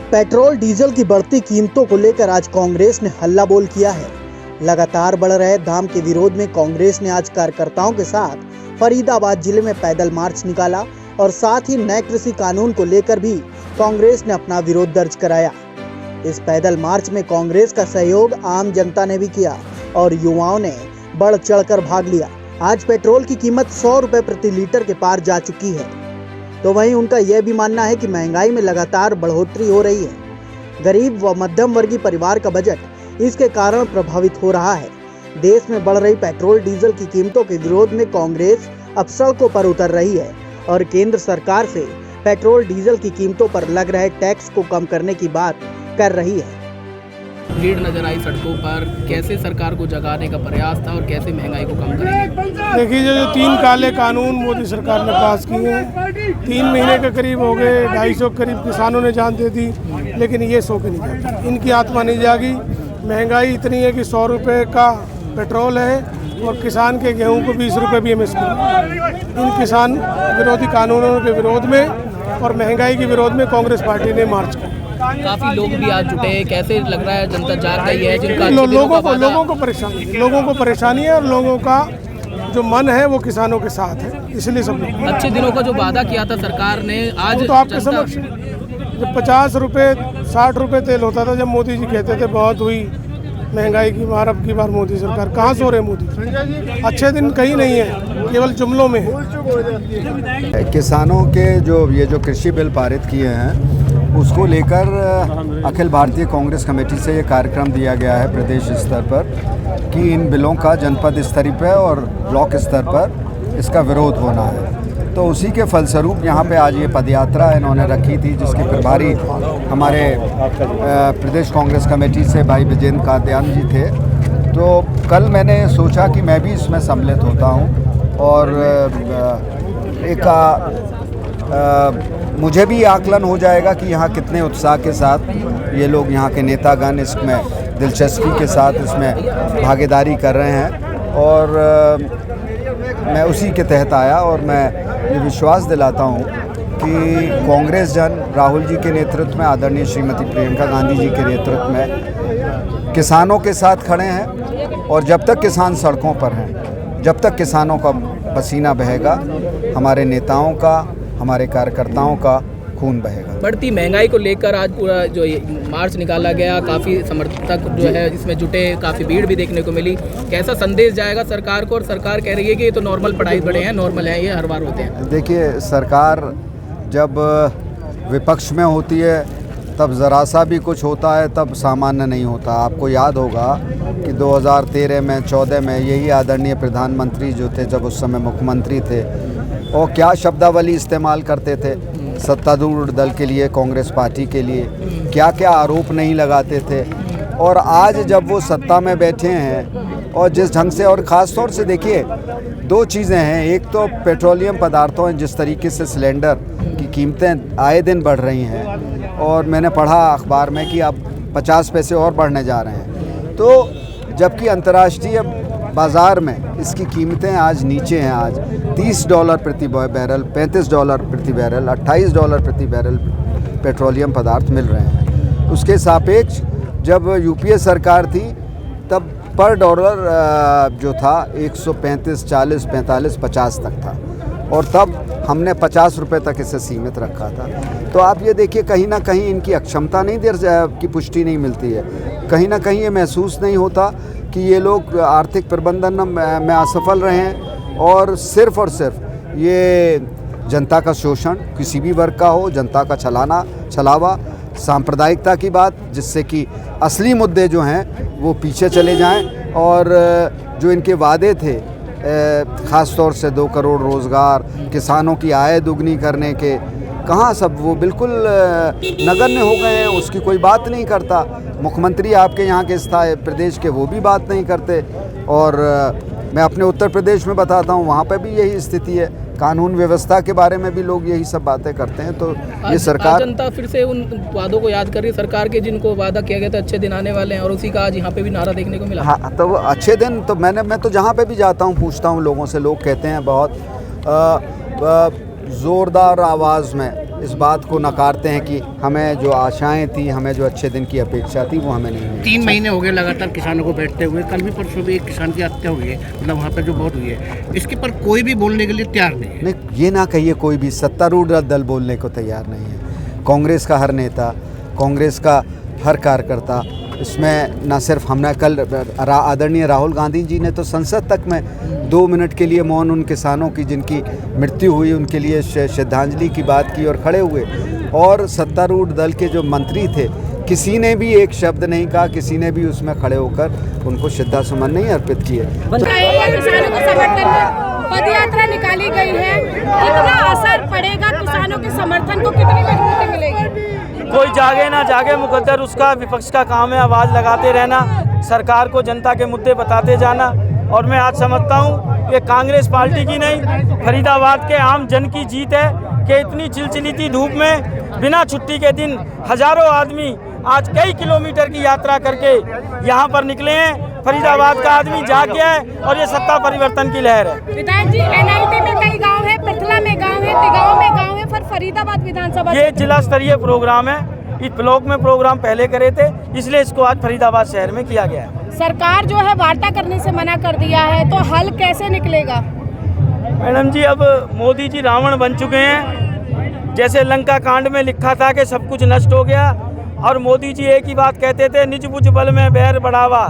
Petrol diesel की बढ़ती कीमतों को लेकर आज कांग्रेस ने हल्ला बोल किया है। लगातार बढ़ रहे दाम के विरोध में कांग्रेस ने आज कार्यकर्ताओं के साथ फरीदाबाद जिले में पैदल मार्च निकाला और साथ ही नए कृषि कानून को लेकर भी कांग्रेस ने अपना विरोध दर्ज कराया। इस पैदल मार्च में कांग्रेस का सहयोग आम जनता ने भी किया और युवाओं ने बढ़ चढ़कर भाग लिया। आज पेट्रोल की कीमत 100 रुपए प्रति लीटर के पार जा चुकी है, तो वहीं उनका यह भी मानना है कि महंगाई में लगातार बढ़ोतरी हो रही है। गरीब व मध्यम वर्गीय परिवार का बजट इसके कारण प्रभावित हो रहा है। देश में बढ़ रही पेट्रोल डीजल की कीमतों के विरोध में कांग्रेस अब सड़कों पर उतर रही है और केंद्र सरकार से पेट्रोल डीजल की कीमतों पर लग रहे टैक्स को कम करने की बात कर रही है। भीड़ नजर आई सड़कों पर, कैसे सरकार को जगाने का प्रयास था और कैसे महंगाई को कम करेंगे? देखिए, जो 3 काले कानून मोदी सरकार ने पास किए हैं, 3 महीने के करीब हो गए, 250 करीब किसानों ने जान दे दी, लेकिन ये सो के नहीं जागी, इनकी आत्मा नहीं जागी। महंगाई इतनी है कि 100 रुपये का पेट्रोल है और किसान के गेहूं को 20 रुपये भी MSP। इन किसान विरोधी कानूनों के विरोध में और महंगाई के विरोध में कांग्रेस पार्टी ने मार्च किया। काफी लोग भी आज जुटे हैं, कैसे लग रहा है जनता जाग गई है? जिनका लोगों को परेशानी है और लोगों का जो मन है वो किसानों के साथ है, इसलिए सब लोग अच्छे दिनों का जो वादा किया था सरकार ने, आज तो आपके समक्ष जब 50 रुपये 60 रुपये तेल होता था, जब मोदी जी कहते थे बहुत हुई महंगाई की मार, अब की बार मोदी सरकार कहाँ सो रहे मोदी? अच्छे दिन कहीं नहीं है, केवल जुमलों में है। किसानों के जो कृषि बिल पारित किए हैं उसको लेकर अखिल भारतीय कांग्रेस कमेटी से ये कार्यक्रम दिया गया है प्रदेश स्तर पर कि इन बिलों का जनपद स्तर पर और ब्लॉक स्तर पर इसका विरोध होना है। तो उसी के फलस्वरूप यहाँ पे आज ये पदयात्रा इन्होंने रखी थी, जिसके प्रभारी हमारे प्रदेश कांग्रेस कमेटी से भाई विजेंद्र कादयान जी थे। तो कल मैंने सोचा कि मैं भी इसमें सम्मिलित होता हूँ और मुझे भी आकलन हो जाएगा कि यहाँ कितने उत्साह के साथ ये लोग, यहाँ के नेतागण इसमें दिलचस्पी के साथ इसमें भागीदारी कर रहे हैं। और मैं उसी के तहत आया और मैं ये विश्वास दिलाता हूँ कि कांग्रेस जन राहुल जी के नेतृत्व में, आदरणीय श्रीमती प्रियंका गांधी जी के नेतृत्व में किसानों के साथ खड़े हैं और जब तक किसान सड़कों पर हैं, जब तक किसानों का पसीना बहेगा, हमारे नेताओं का, हमारे कार्यकर्ताओं का खून बहेगा। बढ़ती महंगाई को लेकर आज पूरा जो मार्च निकाला गया, काफ़ी समर्थक जो है इसमें जुटे, काफ़ी भीड़ भी देखने को मिली। कैसा संदेश जाएगा सरकार को? और सरकार कह रही है कि ये तो नॉर्मल पढ़ाई बढ़े हैं, नॉर्मल है, ये हर बार होते हैं। देखिए, सरकार जब विपक्ष में होती है तब ज़रा सा भी कुछ होता है तब सामान्य नहीं होता। आपको याद होगा कि 2013 में 14 में यही आदरणीय प्रधानमंत्री जो थे, जब उस समय मुख्यमंत्री थे, और क्या शब्दावली इस्तेमाल करते थे सत्तारूढ़ दल के लिए, कांग्रेस पार्टी के लिए, क्या क्या आरोप नहीं लगाते थे। और आज जब वो सत्ता में बैठे हैं और जिस ढंग से, और ख़ास तौर से देखिए 2 चीज़ें हैं, एक तो पेट्रोलियम पदार्थों हैं, जिस तरीके से सिलेंडर की कीमतें आए दिन बढ़ रही हैं और मैंने पढ़ा अखबार में कि अब 50 पैसे और बढ़ने जा रहे हैं। तो जबकि अंतर्राष्ट्रीय बाज़ार में इसकी कीमतें आज नीचे हैं, आज $30 प्रति बैरल, $35 प्रति बैरल, $28 प्रति बैरल पेट्रोलियम पदार्थ मिल रहे हैं। उसके सापेक्ष जब यूपीए सरकार थी तब पर डॉलर जो था 135, 40, 45, 50 तक था और तब हमने 50 रुपये तक इसे सीमित रखा था। तो आप ये देखिए, कहीं ना कहीं इनकी अक्षमता नहीं की पुष्टि नहीं मिलती है, कहीं ना कहीं ये महसूस नहीं होता कि ये लोग आर्थिक प्रबंधन में असफल रहे हैं और सिर्फ ये जनता का शोषण, किसी भी वर्ग का हो, जनता का छलावा, सांप्रदायिकता की बात, जिससे कि असली मुद्दे जो हैं वो पीछे चले जाएं और जो इनके वादे थे, ख़ास तौर से 2 करोड़ रोज़गार, किसानों की आय दुगनी करने के, कहाँ सब वो बिल्कुल नगण्य हो गए हैं, उसकी कोई बात नहीं करता। मुख्यमंत्री आपके यहाँ के प्रदेश के, वो भी बात नहीं करते। और मैं अपने उत्तर प्रदेश में बताता हूँ, वहाँ पे भी यही स्थिति है। कानून व्यवस्था के बारे में भी लोग यही सब बातें करते हैं। तो ये सरकार, जनता फिर से उन वादों को याद कर रही है सरकार के, जिनको वादा किया गया था अच्छे दिन आने वाले हैं, और उसी का आज यहाँ पे भी नारा देखने को मिला। हाँ, तो अच्छे दिन तो मैं तो जहाँ पे भी जाता हूँ पूछता हूँ लोगों से, लोग कहते हैं बहुत ज़ोरदार आवाज़ में इस बात को नकारते हैं कि हमें जो आशाएं थी, हमें जो अच्छे दिन की अपेक्षा थी, वो हमें नहीं मिली। 3 महीने हो गए लगातार किसानों को बैठते हुए। कल भी परसों भी एक किसान की हत्या हुई है, मतलब वहाँ पर जो बहुत हुई है, इसके पर कोई भी बोलने के लिए तैयार नहीं है। नहीं, ये ना कहिए कोई भी सत्तारूढ़ दल बोलने को तैयार नहीं है। कांग्रेस का हर नेता, कांग्रेस का हर कार्यकर्ता, इसमें न सिर्फ हमने कल आदरणीय राहुल गांधी जी ने तो संसद तक में 2 मिनट के लिए मौन उन किसानों की जिनकी मृत्यु हुई उनके लिए श्रद्धांजलि की बात की और खड़े हुए। और सत्तारूढ़ दल के जो मंत्री थे, किसी ने भी एक शब्द नहीं कहा, किसी ने भी उसमें खड़े होकर उनको श्रद्धा सुमन नहीं अर्पित किए। किसानों को समर्थन में पद यात्रा निकाली गई है, कितना असर पड़ेगा किसानों के समर्थन को, कितनी मजबूती मिलेगी? कोई जागे ना जागे मुकद्दर उसका, विपक्ष का काम है आवाज़ लगाते रहना, सरकार को जनता के मुद्दे बताते जाना। और मैं आज समझता हूँ ये कांग्रेस पार्टी की नहीं, फरीदाबाद के आम जन की जीत है कि इतनी चिलचिलीती धूप में बिना छुट्टी के दिन हजारों आदमी आज कई किलोमीटर की यात्रा करके यहाँ पर निकले हैं। फरीदाबाद का आदमी जाग गया है और ये सत्ता परिवर्तन की लहर है। विधायक जी, NIT में कई गांव है, पृथला में गांव है, तिगांव में गांव है, पर फरीदाबाद विधानसभा ये जिला स्तरीय प्रोग्राम है। इस ब्लॉक में प्रोग्राम पहले करे थे, इसलिए इसको आज फरीदाबाद शहर में किया गया है। सरकार जो है वार्ता करने से मना कर दिया है, तो हल कैसे निकलेगा? मैडम जी, अब मोदी जी रावण बन चुके हैं। जैसे लंका कांड में लिखा था कि सब कुछ नष्ट हो गया, और मोदी जी एक ही बात कहते थे, निज बुझ बल में बैर बढ़ावा।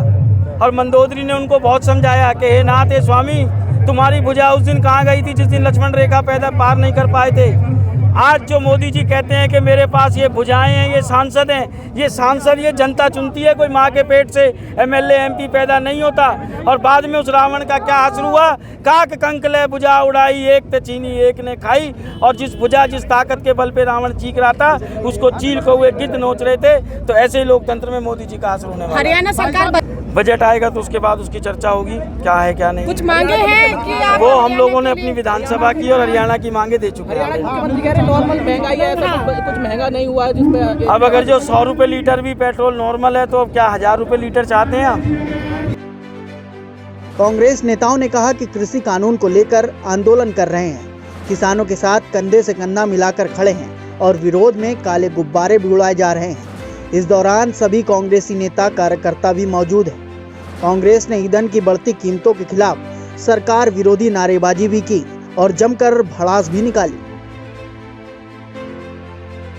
और मंदोदरी ने उनको बहुत समझाया कि हे नाथ हे स्वामी, तुम्हारी भुजा उस दिन कहाँ गई थी जिस दिन लक्ष्मण रेखा पैदा पार नहीं कर पाए थे। आज जो मोदी जी कहते हैं कि मेरे पास ये भुजाएं हैं, ये सांसद हैं, ये सांसद ये जनता चुनती है, कोई माँ के पेट से MLA MP पैदा नहीं होता। और बाद में उस रावण का क्या हासिल हुआ? काक कंकले भुजा उड़ाई, एक ते चीनी एक ने खाई। और जिस भुजा जिस ताकत के बल पे रावण चीख रहा था, उसको चील कौए गिद्ध नोच रहे थे। तो ऐसे ही लोकतंत्र में मोदी जी का हासिल होने वाला। हरियाणा सरकार बजट आएगा तो उसके बाद उसकी चर्चा होगी, क्या है क्या नहीं। कुछ मांगे हैं कि आप वो हम लोगों ने अपनी विधानसभा की और हरियाणा की मांगे दे चुके हैं। मुख्यमंत्री कह रहे हैं नॉर्मल महंगाई है, ऐसा कुछ महंगा नहीं हुआ है जिसमें। अब अगर जो 100 रुपये लीटर भी पेट्रोल नॉर्मल है, तो अब क्या 1000 रुपये लीटर चाहते हैं आप? कांग्रेस नेताओं ने कहा कि कृषि कानून को लेकर आंदोलन कर रहे हैं, किसानों के साथ कंधे से कंधा मिलाकर खड़े हैं और विरोध में काले गुब्बारे भी उड़ाए जा रहे हैं। इस दौरान सभी कांग्रेसी नेता कार्यकर्ता भी मौजूद हैं। कांग्रेस ने ईंधन की बढ़ती कीमतों के खिलाफ सरकार विरोधी नारेबाजी भी की और जमकर भड़ास भी निकाली।